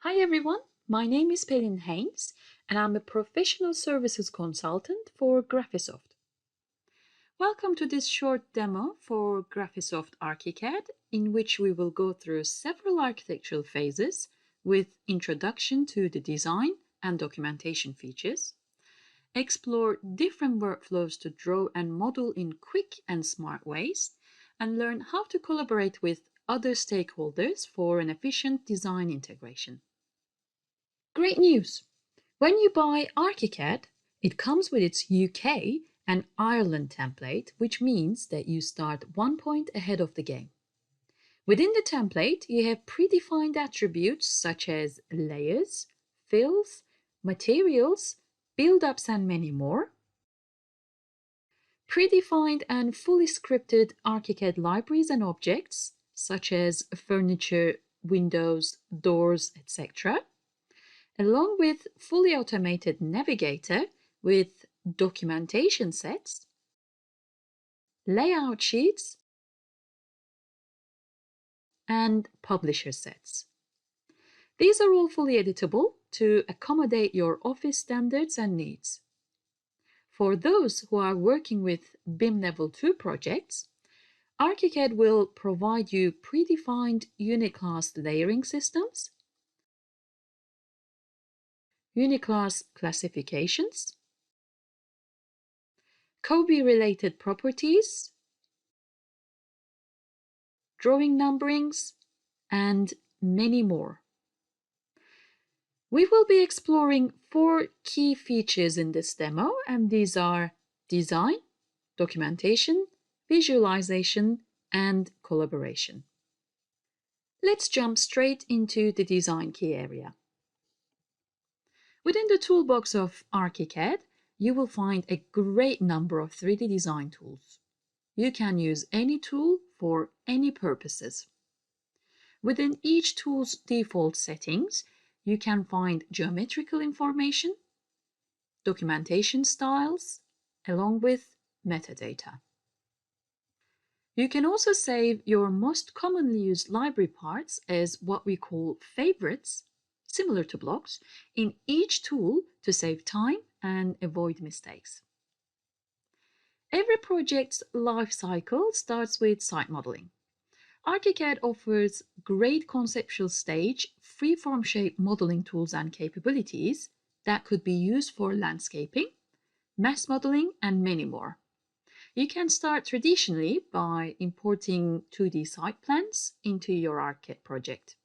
Hi everyone, my name is Pelin Haynes and I'm a professional services consultant for Graphisoft. Welcome to this short demo for Graphisoft Archicad, in which we will go through several architectural phases with introduction to the design and documentation features, explore different workflows to draw and model in quick and smart ways, and learn how to collaborate with other stakeholders for an efficient design integration. Great news! When you buy Archicad, it comes with its UK and Ireland template, which means that you start 1 point ahead of the game. Within the template, you have predefined attributes such as layers, fills, materials, build-ups, and many more. Predefined and fully scripted Archicad libraries and objects, such as furniture, windows, doors, etc., along with fully automated navigator with documentation sets, layout sheets, and publisher sets. These are all fully editable to accommodate your office standards and needs. For those who are working with BIM Level 2 projects, Archicad will provide you predefined unit-class layering systems, unit-class classifications, COBie-related properties, drawing numberings, and many more. We will be exploring 4 key features in this demo, and these are design, documentation, visualization, and collaboration. Let's jump straight into the design key area. Within the toolbox of Archicad, you will find a great number of 3D design tools. You can use any tool for any purposes. Within each tool's default settings, you can find geometrical information, documentation styles, along with metadata. You can also save your most commonly used library parts as what we call favorites, similar to blocks, in each tool to save time and avoid mistakes. Every project's life cycle starts with site modeling. Archicad offers great conceptual stage, free-form shape modeling tools and capabilities that could be used for landscaping, mass modeling, and many more. You can start traditionally by importing 2D site plans into your Archicad project.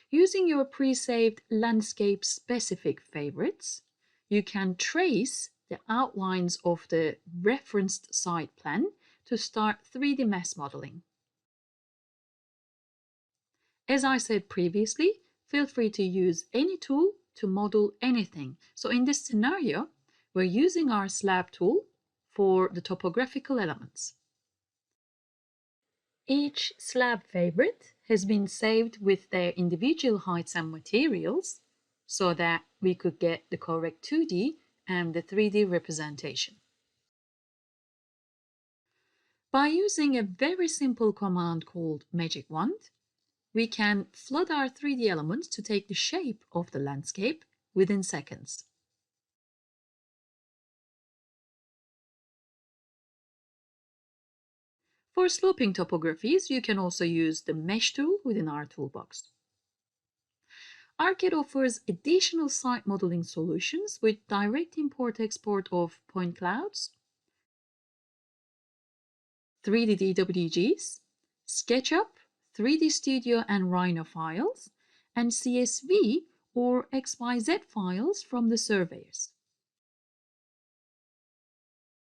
Using your pre-saved landscape-specific favorites, you can trace the outlines of the referenced site plan to start 3D mass modeling. As I said previously, feel free to use any tool to model anything. So in this scenario, we're using our slab tool for the topographical elements. Each slab favorite has been saved with their individual heights and materials so that we could get the correct 2D and the 3D representation. By using a very simple command called Magic Wand, we can flood our 3D elements to take the shape of the landscape within seconds. For sloping topographies, you can also use the Mesh tool within our toolbox. Archicad offers additional site modeling solutions with direct import-export of point clouds, 3D DWGs, SketchUp, 3D Studio and Rhino files, and CSV or XYZ files from the surveyors.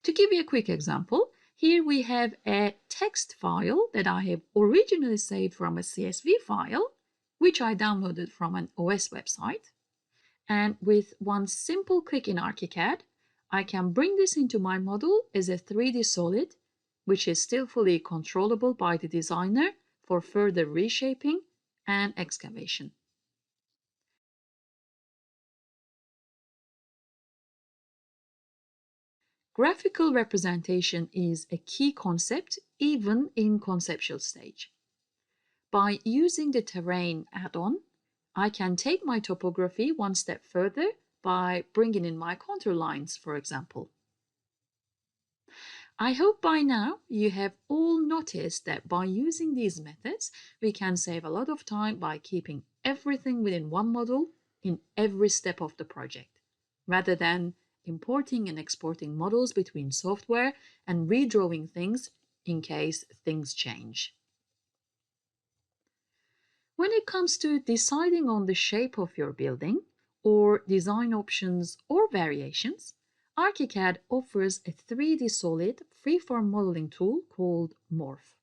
To give you a quick example, here we have a text file that I have originally saved from a CSV file, which I downloaded from an OS website. And with one simple click in Archicad, I can bring this into my model as a 3D solid, which is still fully controllable by the designer for further reshaping and excavation. Graphical representation is a key concept even in conceptual stage. By using the terrain add-on, I can take my topography one step further by bringing in my contour lines, for example. I hope by now you have all noticed that by using these methods, we can save a lot of time by keeping everything within one model in every step of the project, rather than importing and exporting models between software and redrawing things in case things change. When it comes to deciding on the shape of your building, or design options or variations, Archicad offers a 3D solid freeform modeling tool called Morph.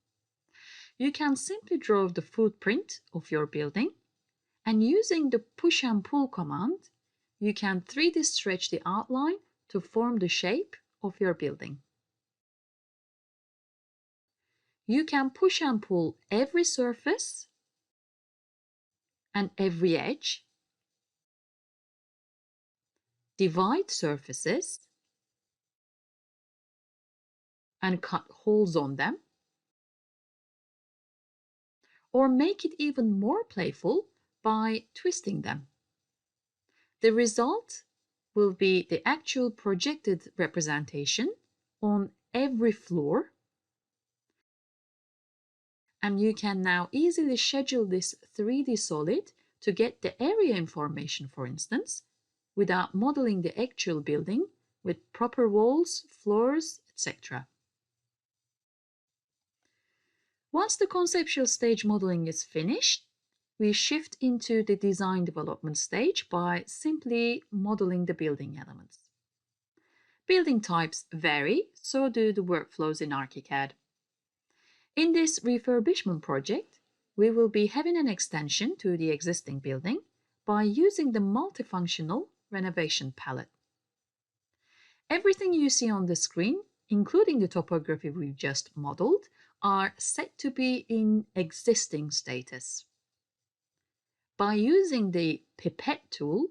You can simply draw the footprint of your building, and using the push and pull command, you can 3D stretch the outline to form the shape of your building. You can push and pull every surface and every edge, divide surfaces, and cut holes on them, or make it even more playful by twisting them. The result will be the actual projected representation on every floor, and you can now easily schedule this 3D solid to get the area information, for instance, without modeling the actual building with proper walls, floors, etc. Once the conceptual stage modeling is finished, we shift into the design development stage by simply modeling the building elements. Building types vary, so do the workflows in Archicad. In this refurbishment project, we will be having an extension to the existing building by using the multifunctional renovation palette. Everything you see on the screen, including the topography we've just modeled, are set to be in existing status. By using the pipette tool,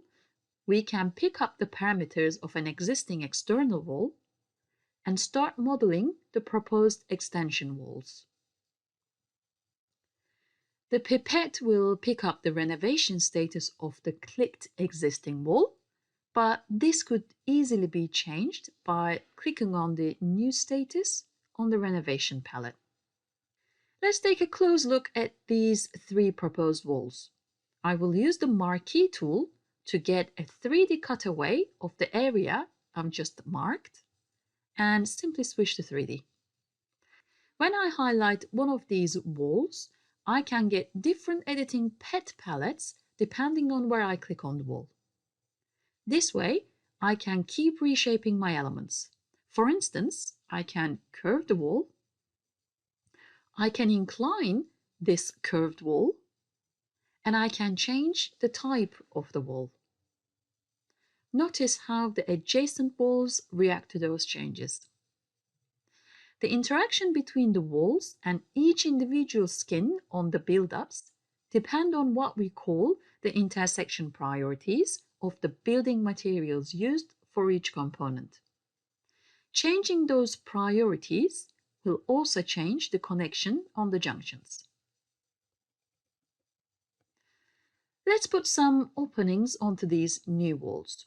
we can pick up the parameters of an existing external wall and start modeling the proposed extension walls. The pipette will pick up the renovation status of the clicked existing wall, but this could easily be changed by clicking on the New Status on the renovation palette. Let's take a close look at these three proposed walls. I will use the Marquee tool to get a 3D cutaway of the area I've just marked and simply switch to 3D. When I highlight one of these walls, I can get different editing pet palettes depending on where I click on the wall. This way, I can keep reshaping my elements. For instance, I can curve the wall, I can incline this curved wall, and I can change the type of the wall. Notice how the adjacent walls react to those changes. The interaction between the walls and each individual skin on the build-ups depend on what we call the intersection priorities of the building materials used for each component. Changing those priorities will also change the connection on the junctions. Let's put some openings onto these new walls.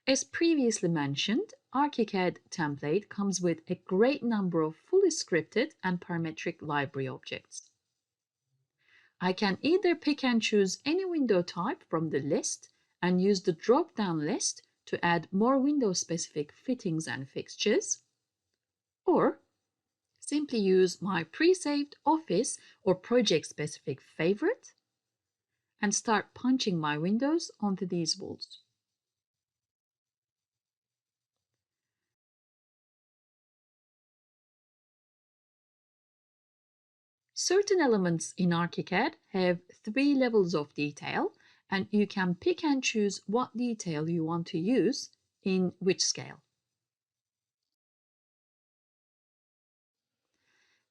As previously mentioned, Archicad template comes with a great number of fully scripted and parametric library objects. I can either pick and choose any window type from the list and use the drop-down list to add more window-specific fittings and fixtures, or simply use my pre-saved office or project-specific favorite and start punching my windows onto these walls. Certain elements in Archicad have 3 levels of detail, and you can pick and choose what detail you want to use in which scale.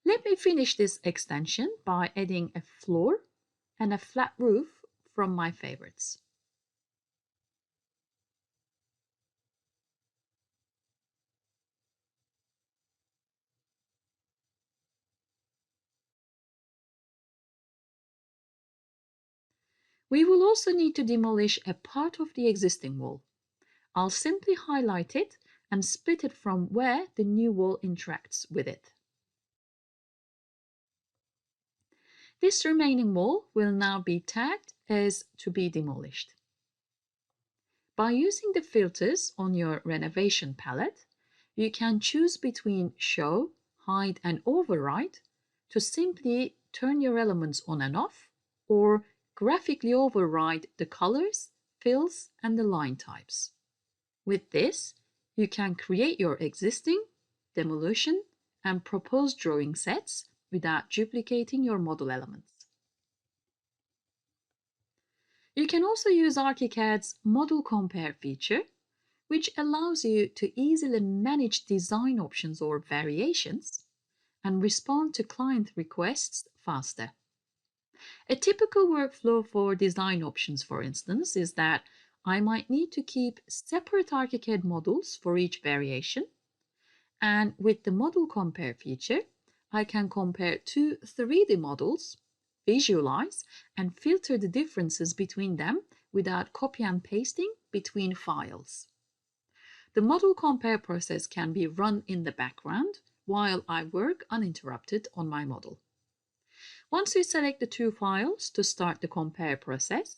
Let me finish this extension by adding a floor and a flat roof from my favorites. We will also need to demolish a part of the existing wall. I'll simply highlight it and split it from where the new wall interacts with it. This remaining wall will now be tagged as to be demolished. By using the filters on your renovation palette, you can choose between Show, Hide and Override to simply turn your elements on and off, or graphically override the colors, fills and the line types. With this, you can create your existing, demolition and proposed drawing sets without duplicating your model elements. You can also use Archicad's Model Compare feature, which allows you to easily manage design options or variations and respond to client requests faster. A typical workflow for design options, for instance, is that I might need to keep separate Archicad models for each variation, and with the Model Compare feature, I can compare two 3D models, visualize, and filter the differences between them without copy and pasting between files. The Model Compare process can be run in the background while I work uninterrupted on my model. Once you select the two files to start the compare process,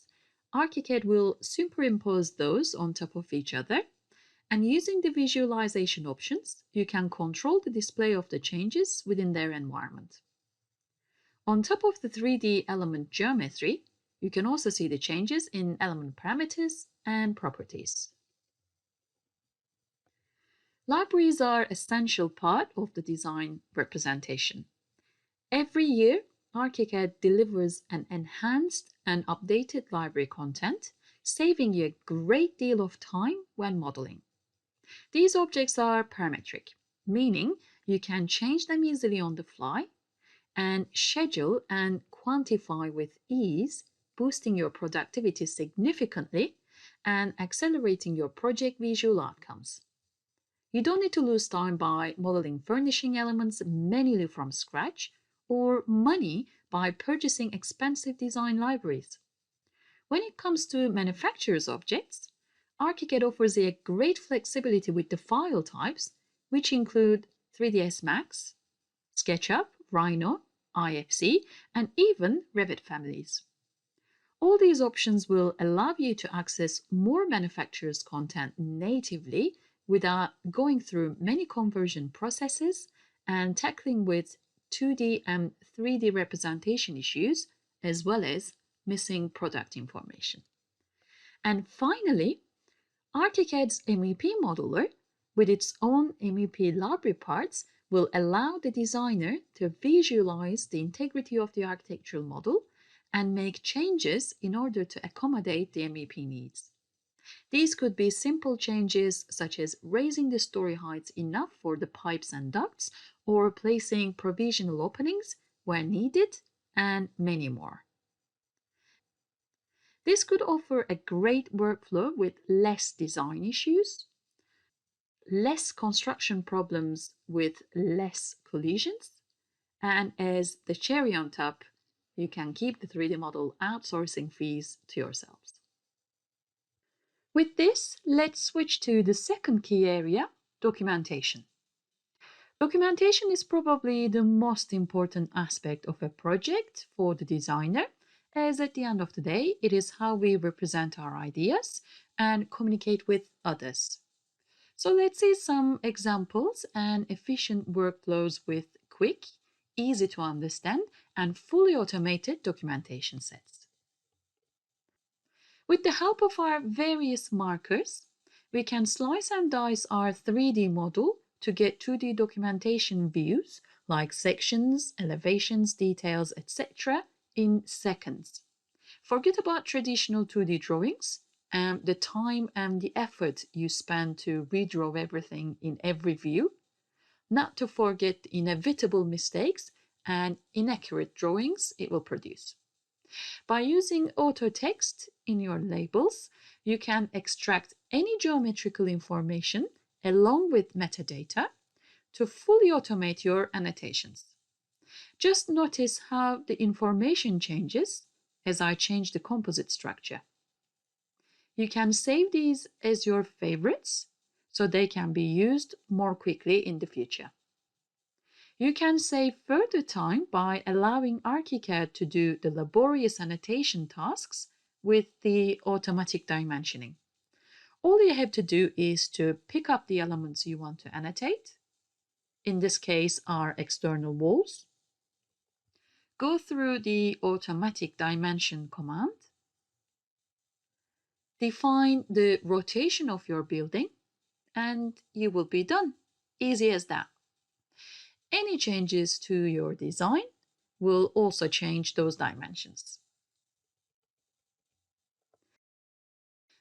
Archicad will superimpose those on top of each other, and using the visualization options, you can control the display of the changes within their environment. On top of the 3D element geometry, you can also see the changes in element parameters and properties. Libraries are an essential part of the design representation. Every year, Archicad delivers an enhanced and updated library content, saving you a great deal of time when modeling. These objects are parametric, meaning you can change them easily on the fly and schedule and quantify with ease, boosting your productivity significantly and accelerating your project visual outcomes. You don't need to lose time by modeling furnishing elements manually from scratch or money by purchasing expensive design libraries. When it comes to manufacturer's objects, Archicad offers a great flexibility with the file types, which include 3ds Max, SketchUp, Rhino, IFC, and even Revit families. All these options will allow you to access more manufacturers' content natively without going through many conversion processes and tackling with 2D and 3D representation issues, as well as missing product information. And finally, Archicad's MEP modeler, with its own MEP library parts, will allow the designer to visualize the integrity of the architectural model and make changes in order to accommodate the MEP needs. These could be simple changes such as raising the story heights enough for the pipes and ducts, or placing provisional openings where needed, and many more. This could offer a great workflow with less design issues, less construction problems with less collisions, and as the cherry on top, you can keep the 3D model outsourcing fees to yourselves. With this, let's switch to the second key area, documentation. Documentation is probably the most important aspect of a project for the designer, as at the end of the day, it is how we represent our ideas and communicate with others. So let's see some examples and efficient workflows with quick, easy to understand, and fully automated documentation sets. With the help of our various markers, we can slice and dice our 3D model to get 2D documentation views like sections, elevations, details, etc. in seconds. Forget about traditional 2D drawings and the time and the effort you spend to redraw everything in every view, not to forget the inevitable mistakes and inaccurate drawings it will produce. By using auto text in your labels, you can extract any geometrical information along with metadata to fully automate your annotations. Just notice how the information changes as I change the composite structure. You can save these as your favorites so they can be used more quickly in the future. You can save further time by allowing Archicad to do the laborious annotation tasks with the automatic dimensioning. All you have to do is to pick up the elements you want to annotate. In this case, our external walls. Go through the automatic dimension command. Define the rotation of your building, and you will be done. Easy as that. Any changes to your design will also change those dimensions.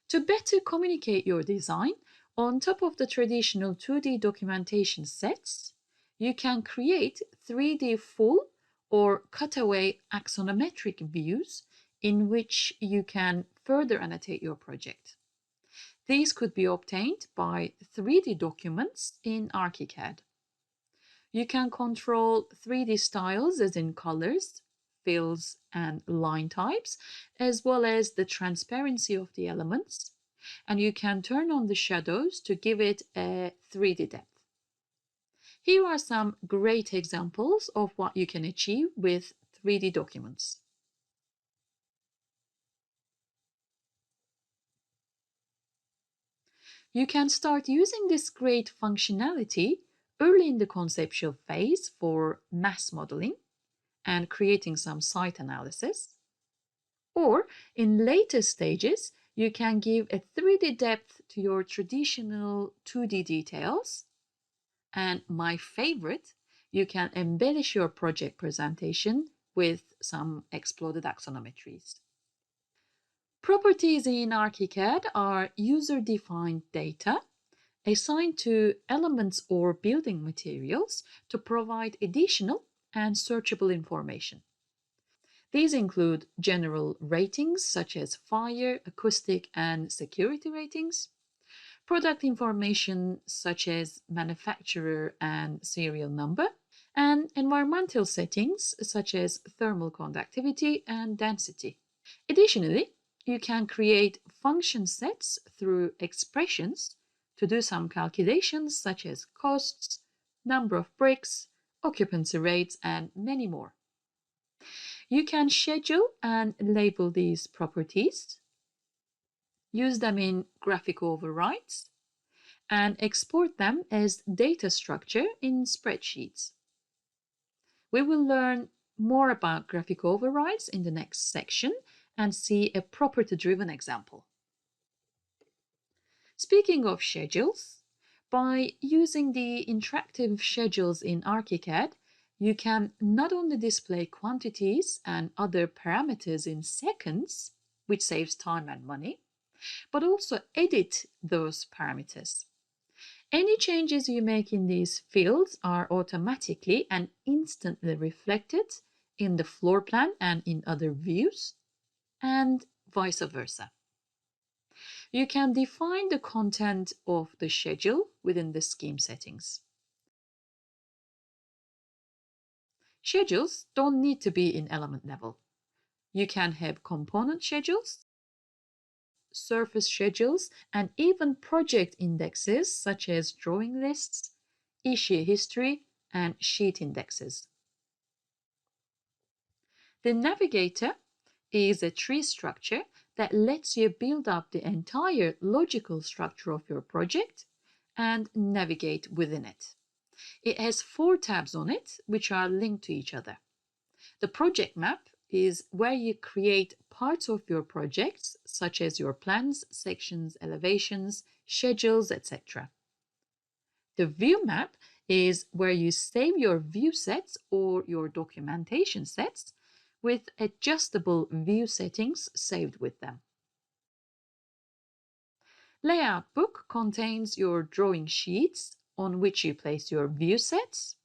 To better communicate your design, on top of the traditional 2D documentation sets, you can create 3D full or cutaway axonometric views in which you can further annotate your project. These could be obtained by 3D documents in Archicad. You can control 3D styles as in colors, fills, and line types, as well as the transparency of the elements, and you can turn on the shadows to give it a 3D depth. Here are some great examples of what you can achieve with 3D documents. You can start using this great functionality early in the conceptual phase for mass modeling and creating some site analysis. Or in later stages, you can give a 3D depth to your traditional 2D details. And my favorite, you can embellish your project presentation with some exploded axonometries. Properties in Archicad are user-defined data assigned to elements or building materials to provide additional and searchable information. These include general ratings such as fire, acoustic, and security ratings, product information such as manufacturer and serial number, and environmental settings such as thermal conductivity and density. Additionally, you can create function sets through expressions to do some calculations such as costs, number of bricks, occupancy rates, and many more. You can schedule and label these properties, use them in graphic overrides, and export them as data structure in spreadsheets. We will learn more about graphic overrides in the next section and see a property-driven example. Speaking of schedules, by using the interactive schedules in Archicad, you can not only display quantities and other parameters in seconds, which saves time and money, but also edit those parameters. Any changes you make in these fields are automatically and instantly reflected in the floor plan and in other views, and vice versa. You can define the content of the schedule within the scheme settings. Schedules don't need to be in element level. You can have component schedules, surface schedules, and even project indexes such as drawing lists, issue history, and sheet indexes. The navigator is a tree structure that lets you build up the entire logical structure of your project and navigate within it. It has 4 tabs on it, which are linked to each other. The project map is where you create parts of your projects, such as your plans, sections, elevations, schedules, etc. The view map is where you save your view sets or your documentation sets with adjustable view settings saved with them. Layout book contains your drawing sheets on which you place your view sets,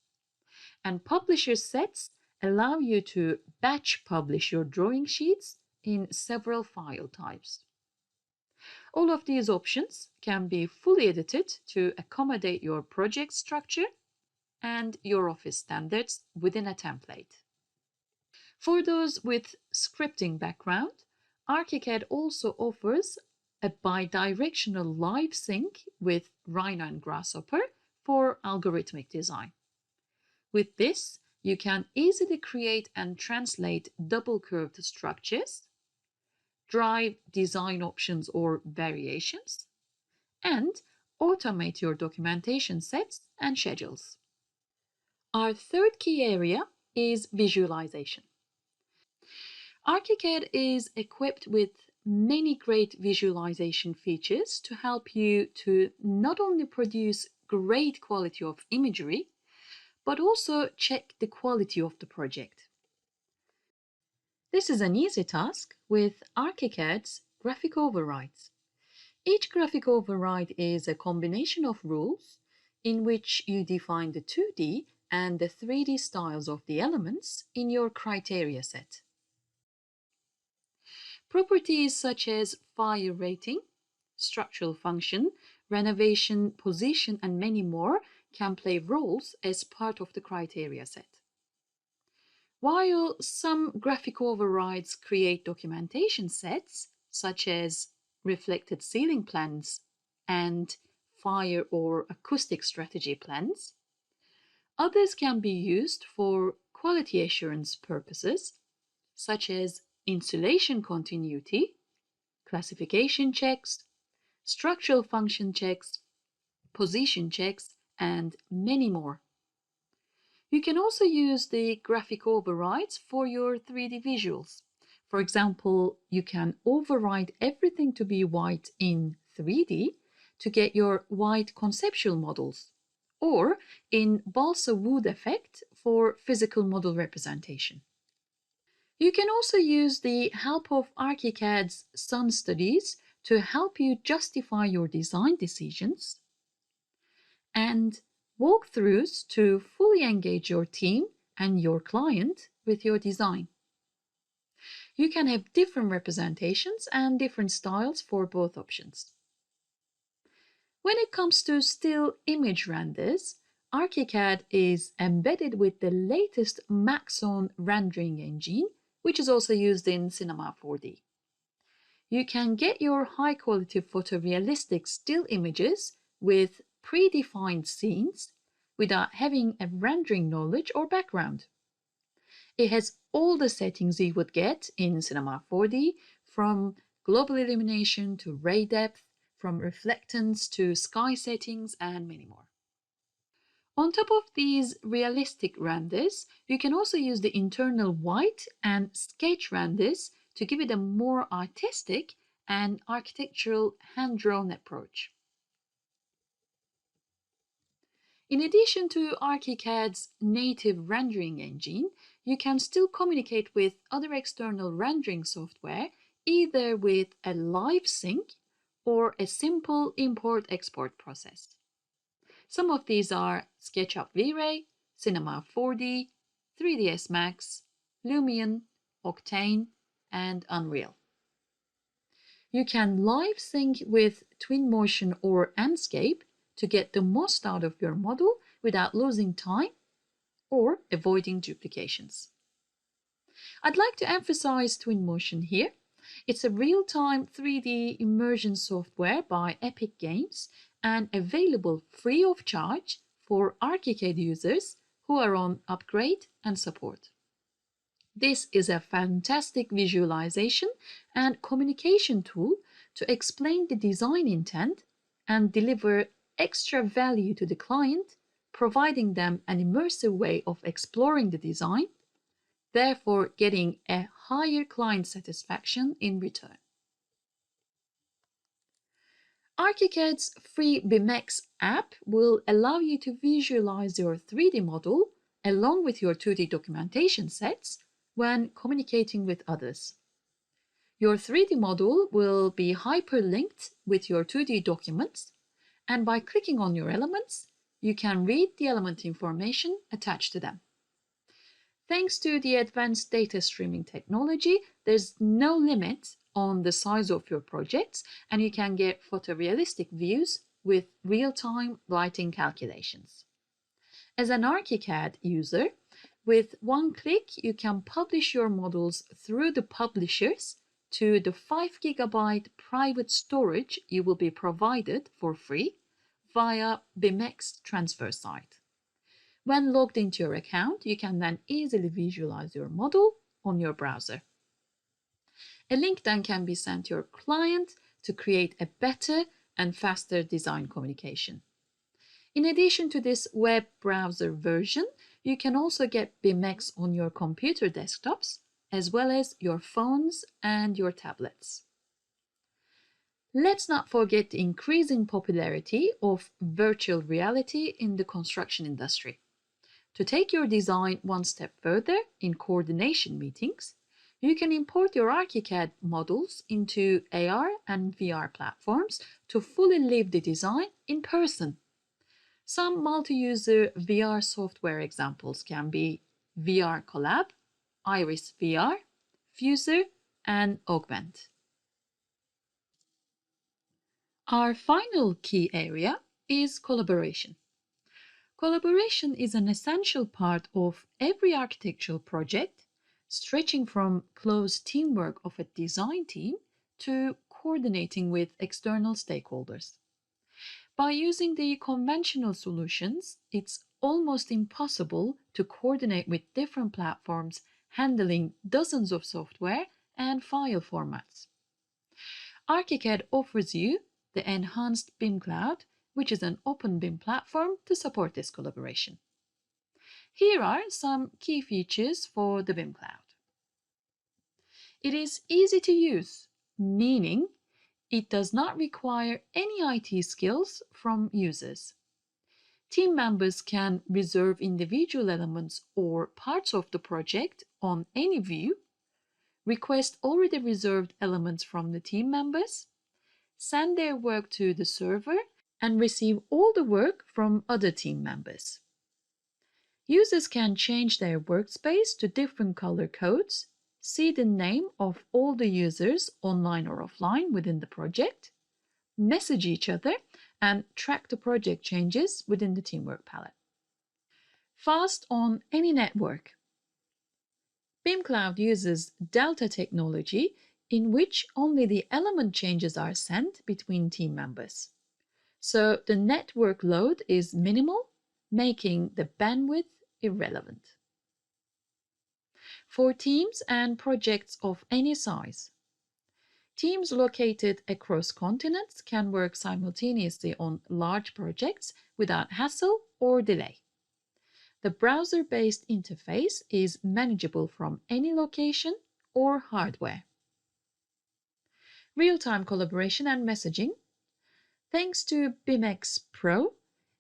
and publisher sets allow you to batch publish your drawing sheets in several file types. All of these options can be fully edited to accommodate your project structure and your office standards within a template. For those with scripting background, Archicad also offers a bidirectional live sync with Rhino and Grasshopper for algorithmic design. With this, you can easily create and translate double curved structures, drive design options or variations, and automate your documentation sets and schedules. Our third key area is visualization. Archicad is equipped with many great visualization features to help you to not only produce great quality of imagery, but also check the quality of the project. This is an easy task with Archicad's graphic overrides. Each graphic override is a combination of rules in which you define the 2D and the 3D styles of the elements in your criteria set. Properties such as fire rating, structural function, renovation, position, and many more can play roles as part of the criteria set. While some graphic overrides create documentation sets, such as reflected ceiling plans and fire or acoustic strategy plans, others can be used for quality assurance purposes, such as insulation continuity, classification checks, structural function checks, position checks, and many more. You can also use the graphic overrides for your 3D visuals. For example, you can override everything to be white in 3D to get your white conceptual models, or in balsa wood effect for physical model representation. You can also use the help of Archicad's Sun studies to help you justify your design decisions, and walkthroughs to fully engage your team and your client with your design. You can have different representations and different styles for both options. When it comes to still image renders, Archicad is embedded with the latest Maxon rendering engine, which is also used in Cinema 4D. You can get your high-quality photorealistic still images with predefined scenes without having a rendering knowledge or background. It has all the settings you would get in Cinema 4D, from global illumination to ray depth, from reflectance to sky settings, and many more. On top of these realistic renders, you can also use the internal white and sketch renders to give it a more artistic and architectural hand-drawn approach. In addition to Archicad's native rendering engine, you can still communicate with other external rendering software either with a live sync or a simple import-export process. Some of these are SketchUp V-Ray, Cinema 4D, 3ds Max, Lumion, Octane, and Unreal. You can live sync with Twinmotion or Enscape to get the most out of your model without losing time or avoiding duplications. I'd like to emphasize Twinmotion here. It's a real-time 3D immersion software by Epic Games and available free of charge for Archicad users who are on upgrade and support. This is a fantastic visualization and communication tool to explain the design intent and deliver extra value to the client, providing them an immersive way of exploring the design, therefore getting a higher client satisfaction in return. Archicad's free BIMX app will allow you to visualize your 3D model along with your 2D documentation sets when communicating with others. Your 3D model will be hyperlinked with your 2D documents, and by clicking on your elements, you can read the element information attached to them. Thanks to the advanced data streaming technology, there's no limit on the size of your projects, and you can get photorealistic views with real-time lighting calculations. As an Archicad user, With one click, you can publish your models through the publishers to the 5 GB private storage you will be provided for free via BIMX transfer site. When logged into your account, you can then easily visualize your model on your browser. A link then can be sent to your client to create a better and faster design communication. In addition to this web browser version, you can also get BIMX on your computer desktops, as well as your phones and your tablets. Let's not forget the increasing popularity of virtual reality in the construction industry. To take your design one step further in coordination meetings, you can import your Archicad models into AR and VR platforms to fully live the design in person. Some multi-user VR software examples can be VR Collab, Iris VR, Fuser, and Augment. Our final key area is collaboration. Collaboration is an essential part of every architectural project, stretching from close teamwork of a design team to coordinating with external stakeholders. By using the conventional solutions, it's almost impossible to coordinate with different platforms handling dozens of software and file formats. Archicad offers you the enhanced BIM Cloud, which is an open BIM platform to support this collaboration. Here are some key features for the BIM Cloud. It is easy to use, meaning it does not require any IT skills from users. Team members can reserve individual elements or parts of the project on any view, request already reserved elements from the team members, send their work to the server, and receive all the work from other team members. Users can change their workspace to different color codes, see the name of all the users online or offline within the project, message each other, and track the project changes within the Teamwork palette. Fast on any network. BIM Cloud uses Delta technology in which only the element changes are sent between team members. So the network load is minimal, making the bandwidth irrelevant. For teams and projects of any size, teams located across continents can work simultaneously on large projects without hassle or delay. The browser-based interface is manageable from any location or hardware. Real-time collaboration and messaging. Thanks to BIMX Pro,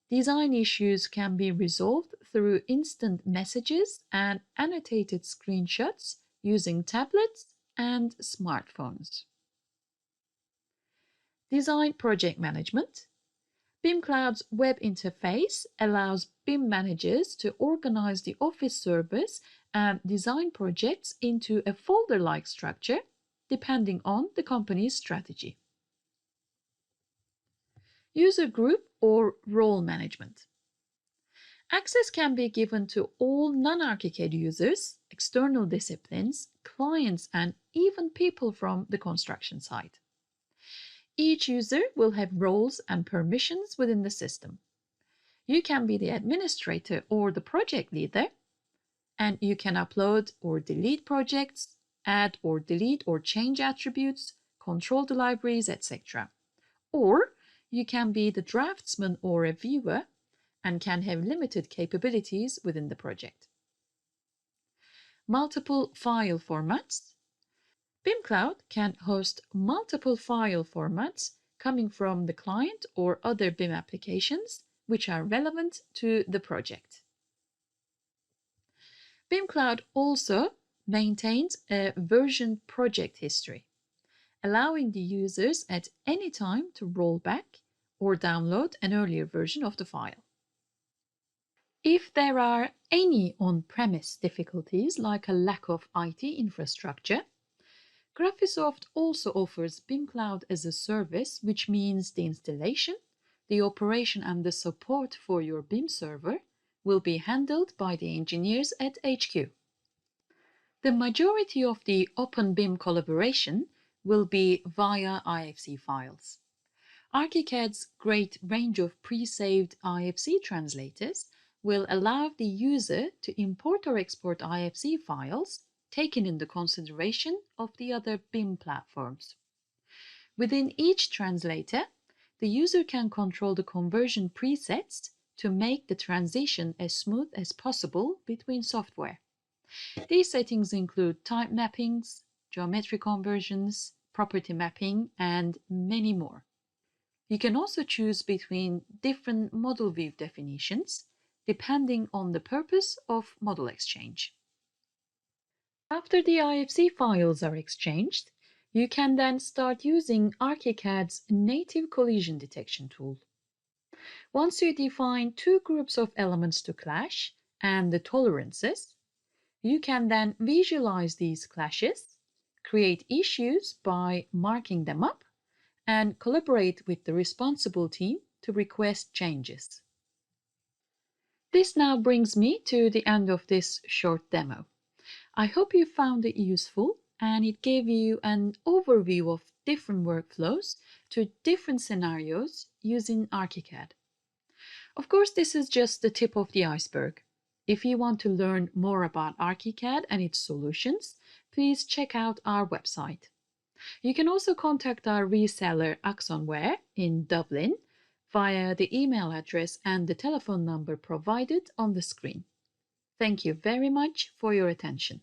design issues can be resolved through instant messages and annotated screenshots using tablets and smartphones. Design project management. BIM Cloud's web interface allows BIM managers to organize the Office servers and design projects into a folder-like structure, depending on the company's strategy. User group or role management. Access can be given to all non-Archicad users, external disciplines, clients, and even people from the construction site. Each user will have roles and permissions within the system. You can be the administrator or the project leader, and you can upload or delete projects, add or delete or change attributes, control the libraries, etc. Or you can be the draftsman or a viewer and can have limited capabilities within the project. Multiple file formats. BIM Cloud can host multiple file formats coming from the client or other BIM applications which are relevant to the project. BIM Cloud also maintains a version project history, allowing the users at any time to roll back or download an earlier version of the file. If there are any on-premise difficulties, like a lack of IT infrastructure, Graphisoft also offers BIM Cloud as a service, which means the installation, the operation and the support for your BIM server will be handled by the engineers at HQ. The majority of the open-BIM collaboration will be via IFC files. Archicad's great range of pre-saved IFC translators will allow the user to import or export IFC files taken into consideration of the other BIM platforms. Within each translator, the user can control the conversion presets to make the transition as smooth as possible between software. These settings include type mappings, geometry conversions, property mapping, and many more. You can also choose between different model view definitions depending on the purpose of model exchange. After the IFC files are exchanged, you can then start using Archicad's native collision detection tool. Once you define two groups of elements to clash and the tolerances, you can then visualize these clashes, create issues by marking them up, and collaborate with the responsible team to request changes. This now brings me to the end of this short demo. I hope you found it useful and it gave you an overview of different workflows to different scenarios using Archicad. Of course, this is just the tip of the iceberg. If you want to learn more about Archicad and its solutions, please check out our website. You can also contact our reseller Axonware in Dublin via the email address and the telephone number provided on the screen. Thank you very much for your attention.